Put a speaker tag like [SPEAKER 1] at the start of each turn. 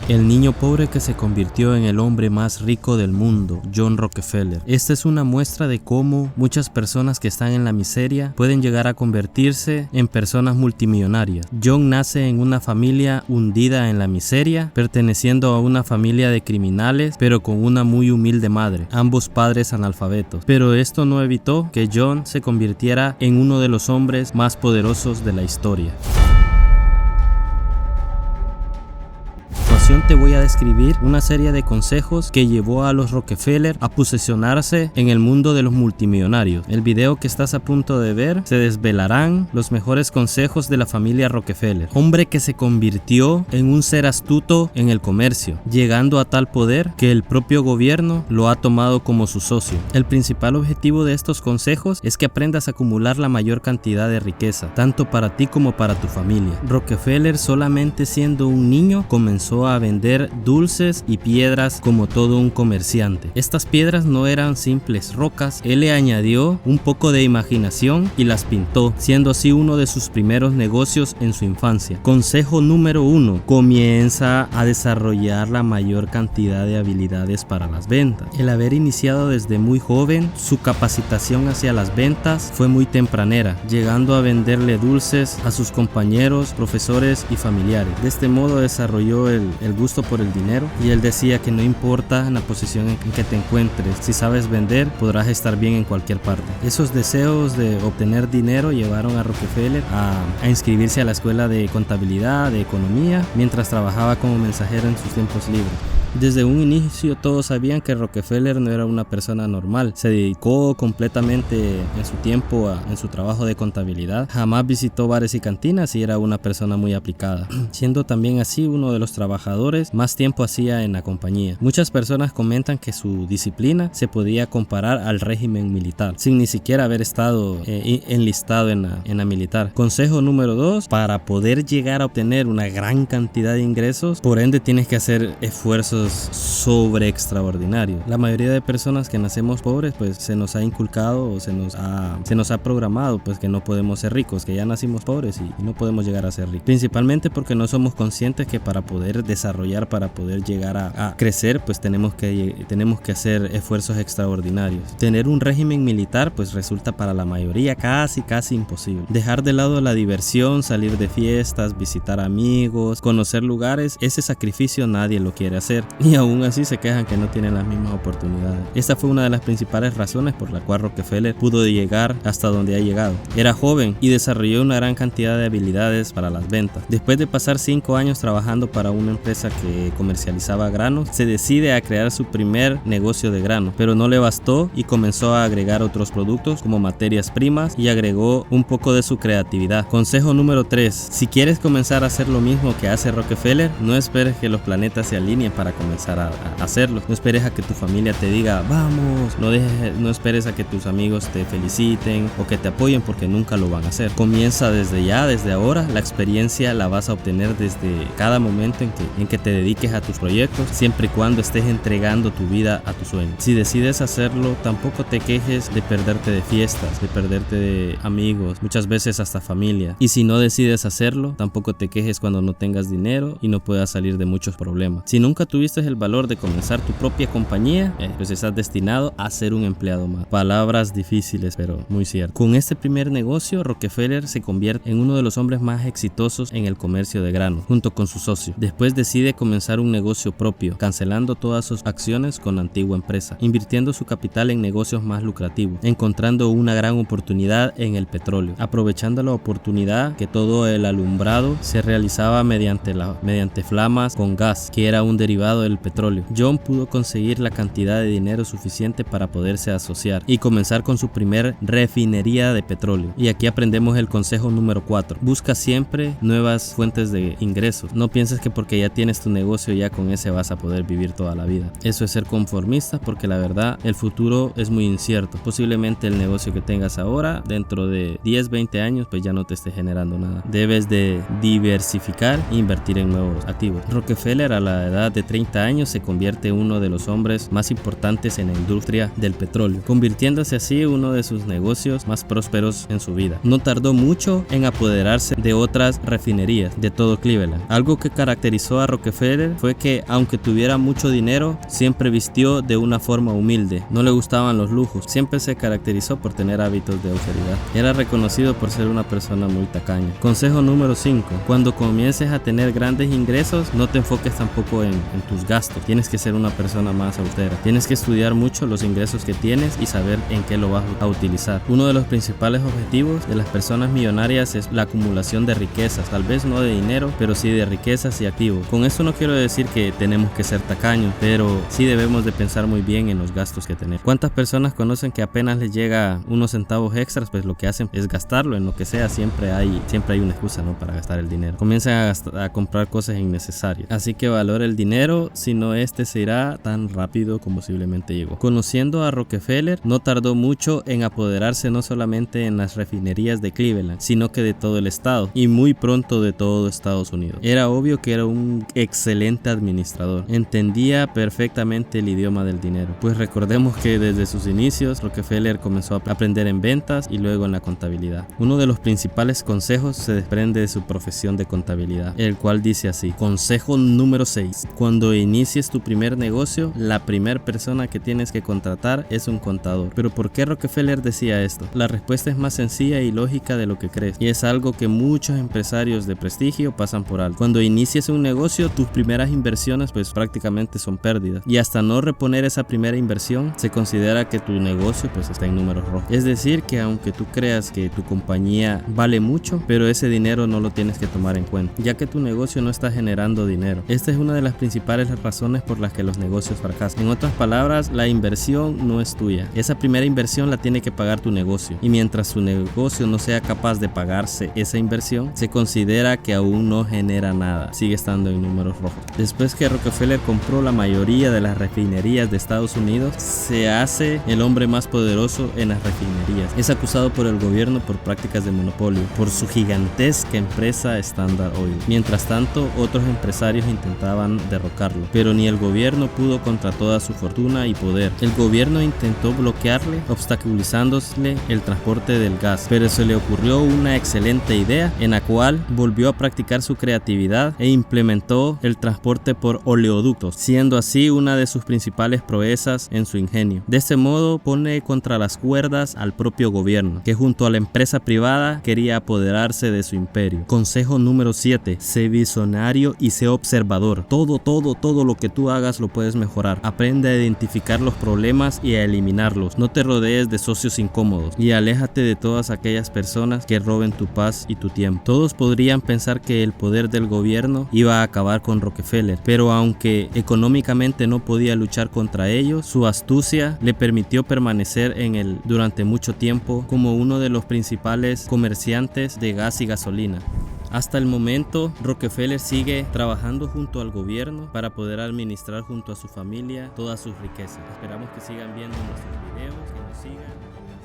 [SPEAKER 1] El niño pobre que se convirtió en el hombre más rico del mundo, John Rockefeller. Esta es una muestra de cómo muchas personas que están en la miseria pueden llegar a convertirse en personas multimillonarias. John nace en una familia hundida en la miseria, perteneciendo a una familia de criminales, pero con una muy humilde madre, ambos padres analfabetos. Pero esto no evitó que John se convirtiera en uno de los hombres más poderosos de la historia. Te voy a describir una serie de consejos que llevó a los Rockefeller a posicionarse en el mundo de los multimillonarios. El video que estás a punto de ver se desvelarán los mejores consejos de la familia Rockefeller, hombre que se convirtió en un ser astuto en el comercio, llegando a tal poder que el propio gobierno lo ha tomado como su socio. El principal objetivo de estos consejos es que aprendas a acumular la mayor cantidad de riqueza, tanto para ti como para tu familia. Rockefeller, solamente siendo un niño, comenzó a vender dulces y piedras como todo un comerciante. Estas piedras no eran simples rocas, él le añadió un poco de imaginación y las pintó, siendo así uno de sus primeros negocios en su infancia. Consejo número 1: comienza a desarrollar la mayor cantidad de habilidades para las ventas. El haber iniciado desde muy joven, su capacitación hacia las ventas fue muy tempranera, llegando a venderle dulces a sus compañeros, profesores y familiares. De este modo desarrolló el gusto por el dinero, y él decía que no importa en la posición en que te encuentres, si sabes vender podrás estar bien en cualquier parte. Esos deseos de obtener dinero llevaron a Rockefeller a inscribirse a la escuela de contabilidad, de economía, mientras trabajaba como mensajero en sus tiempos libres. Desde un inicio todos sabían que Rockefeller no era una persona normal. Se dedicó completamente en su tiempo en su trabajo de contabilidad. Jamás visitó bares y cantinas y era una persona muy aplicada, siendo también así uno de los trabajadores más tiempo hacía en la compañía. Muchas personas comentan que su disciplina se podía comparar al régimen militar, sin ni siquiera haber estado enlistado en la militar. Consejo número 2: para poder llegar a obtener una gran cantidad de ingresos, por ende tienes que hacer esfuerzos sobre extraordinarios. La mayoría de personas que nacemos pobres, pues se nos ha inculcado o se nos ha programado pues que no podemos ser ricos, que ya nacimos pobres y no podemos llegar a ser ricos, principalmente porque no somos conscientes que para poder desarrollar, para poder llegar a crecer, pues tenemos que hacer esfuerzos extraordinarios. Tener un régimen militar pues resulta para la mayoría casi imposible. Dejar de lado la diversión, salir de fiestas, visitar amigos, conocer lugares, ese sacrificio nadie lo quiere hacer, y aún así se quejan que no tienen las mismas oportunidades. Esta fue una de las principales razones por la cual Rockefeller pudo llegar hasta donde ha llegado. Era joven y desarrolló una gran cantidad de habilidades para las ventas. Después de pasar 5 años trabajando para una empresa que comercializaba granos, se decide a crear su primer negocio de grano, pero no le bastó y comenzó a agregar otros productos como materias primas y agregó un poco de su creatividad. Consejo número 3: si quieres comenzar a hacer lo mismo que hace Rockefeller, no esperes que los planetas se alineen para comenzar a hacerlo. No esperes a que tu familia te diga vamos, no esperes a que tus amigos te feliciten o que te apoyen, porque nunca lo van a hacer. Comienza desde ya, desde ahora. La experiencia la vas a obtener desde cada momento en que te dediques a tus proyectos, siempre y cuando estés entregando tu vida a tu sueño. Si decides hacerlo, tampoco te quejes de perderte de fiestas, de perderte de amigos, muchas veces hasta familia. Y si no decides hacerlo, tampoco te quejes cuando no tengas dinero y no puedas salir de muchos problemas. Si nunca tuviste el valor de comenzar tu propia compañía, pues estás destinado a ser un empleado más. Palabras difíciles, pero muy cierto. Con este primer negocio, Rockefeller se convierte en uno de los hombres más exitosos en el comercio de granos, junto con su socio. Después decide comenzar un negocio propio, cancelando todas sus acciones con la antigua empresa, invirtiendo su capital en negocios más lucrativos, encontrando una gran oportunidad en el petróleo, aprovechando la oportunidad que todo el alumbrado se realizaba mediante flamas con gas, que era un derivado del petróleo. John pudo conseguir la cantidad de dinero suficiente para poderse asociar y comenzar con su primer refinería de petróleo. Y aquí aprendemos el consejo número 4: busca siempre nuevas fuentes de ingresos. No pienses que porque ya tienes tu negocio ya con ese vas a poder vivir toda la vida. Eso es ser conformista, porque la verdad el futuro es muy incierto. Posiblemente el negocio que tengas ahora dentro de 10-20 años pues ya no te esté generando nada. Debes de diversificar e invertir en nuevos activos. Rockefeller a la edad de 30 30 años se convierte en uno de los hombres más importantes en la industria del petróleo, convirtiéndose así en uno de sus negocios más prósperos en su vida. No tardó mucho en apoderarse de otras refinerías de todo Cleveland. Algo que caracterizó a Rockefeller fue que, aunque tuviera mucho dinero, siempre vistió de una forma humilde. No le gustaban los lujos, siempre se caracterizó por tener hábitos de austeridad. Era reconocido por ser una persona muy tacaña. Consejo número 5. Cuando comiences a tener grandes ingresos, no te enfoques tampoco en tus gastos. Tienes que ser una persona más austera. Tienes que estudiar mucho los ingresos que tienes y saber en qué lo vas a utilizar. Uno de los principales objetivos de las personas millonarias es la acumulación de riquezas, tal vez no de dinero, pero sí de riquezas y activos. Con esto no quiero decir que tenemos que ser tacaños, pero sí debemos de pensar muy bien en los gastos que tenemos. ¿Cuántas personas conocen que apenas les llega unos centavos extras, pues lo que hacen es gastarlo en lo que sea? Siempre hay una excusa, ¿no?, para gastar el dinero. Comiencen a comprar cosas innecesarias. Así que valora el dinero, si no este se irá tan rápido como posiblemente llegó. Conociendo a Rockefeller, no tardó mucho en apoderarse no solamente en las refinerías de Cleveland, sino que de todo el estado, y muy pronto de todo Estados Unidos. Era obvio que era un excelente administrador. Entendía perfectamente el idioma del dinero, pues recordemos que desde sus inicios Rockefeller comenzó a aprender en ventas y luego en la contabilidad. Uno de los principales consejos se desprende de su profesión de contabilidad, el cual dice así: consejo número 6. Cuando inicies tu primer negocio, la primera persona que tienes que contratar es un contador. ¿Pero por qué Rockefeller decía esto? La respuesta es más sencilla y lógica de lo que crees, y es algo que muchos empresarios de prestigio pasan por alto. Cuando inicies un negocio, tus primeras inversiones pues prácticamente son pérdidas, y hasta no reponer esa primera inversión se considera que tu negocio pues está en números rojos. Es decir, que aunque tú creas que tu compañía vale mucho, pero ese dinero no lo tienes que tomar en cuenta, ya que tu negocio no está generando dinero. Esta es una de las principales razones por las que los negocios fracasan. En otras palabras, la inversión no es tuya. Esa primera inversión la tiene que pagar tu negocio, y mientras tu negocio no sea capaz de pagarse esa inversión, se considera que aún no genera nada, sigue estando en números rojos. Después que Rockefeller compró la mayoría de las refinerías de Estados Unidos, se hace el hombre más poderoso en las refinerías. Es acusado por el gobierno por prácticas de monopolio, por su gigantesca empresa Standard Oil. Mientras tanto, otros empresarios intentaban derrocarlo, pero ni el gobierno pudo contra toda su fortuna y poder. El gobierno intentó bloquearle, obstaculizándole el transporte del gas, pero se le ocurrió una excelente idea en la cual volvió a practicar su creatividad e implementó el transporte por oleoductos, siendo así una de sus principales proezas en su ingenio. De este modo pone contra las cuerdas al propio gobierno, que junto a la empresa privada quería apoderarse de su imperio. Consejo número 7. Sé visionario y sé observador. Todo lo que tú hagas lo puedes mejorar. Aprende a identificar los problemas y a eliminarlos. No te rodees de socios incómodos y aléjate de todas aquellas personas que roben tu paz y tu tiempo. Todos podrían pensar que el poder del gobierno iba a acabar con Rockefeller, pero aunque económicamente no podía luchar contra ellos, su astucia le permitió permanecer en él durante mucho tiempo como uno de los principales comerciantes de gas y gasolina. Hasta el momento, Rockefeller sigue trabajando junto al gobierno para poder administrar junto a su familia todas sus riquezas. Esperamos que sigan viendo nuestros videos, que nos sigan.